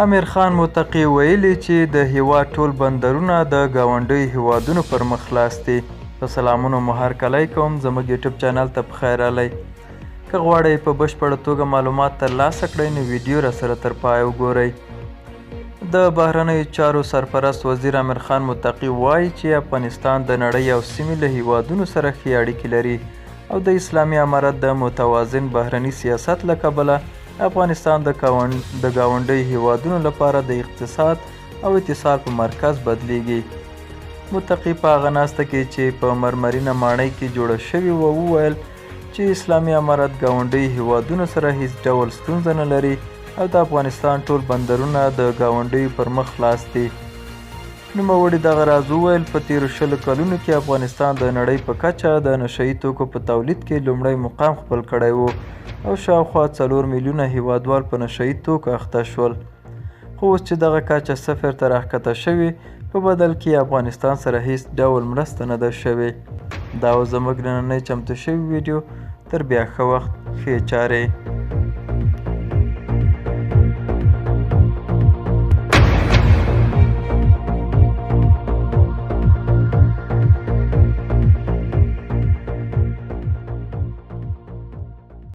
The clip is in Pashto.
امیر خان متقي ویلي چې د هیواد ټول بندرونه د ګاونډیو هیوادونو پر مخ خلاص دي. په سلامونو مو هرکلی کوم، زموږ یوټیوب چینل ته پخیر راغلی. که غواړئ په بشپړه توګه معلومات ترلاسه کړئ نو ویډیو راسره تر پایه وګورئ. د بهرنیو چارو سرپرست وزیر امیر خان متقي وایي چې افغانستان د نړۍ او سیمې له هیوادونو سره ښې اړیکې لري او د اسلامي امارت د متوازن بهرني سیاست له کبله افغانستان د ګاونډیو هیوادونو لپاره د اقتصاد او اتصال په مرکز بدلیږي. متقي په هغه ناسته کې چې په مرمرینه ماڼۍ کې جوړه شوې وه وویل چې اسلامي امارت ګاونډیو هیوادونو سره هیڅ ډول ستونزه نه لري او د افغانستان ټول بندرونه د ګاونډیو پر مخ خلاص دي. نوموړي دغه راز وویل په تیرو 20 کلونو کې افغانستان د نړۍ په کچه د نشه یي توکو په تولید کې لومړی مقام خپل کړی و او شاوخوا 4 میلیونه هیوادوال په نشه یي توکو اخته شول. خو اوس چې دغه کچه 0 ته راښکته شوې، په بدل کې افغانستان سره هیڅ ډول مرسته نه ده شوې. دا و زموږ نننۍ چمتو شوې ویډیو. تر بیا ښه وخت، ښې چارې.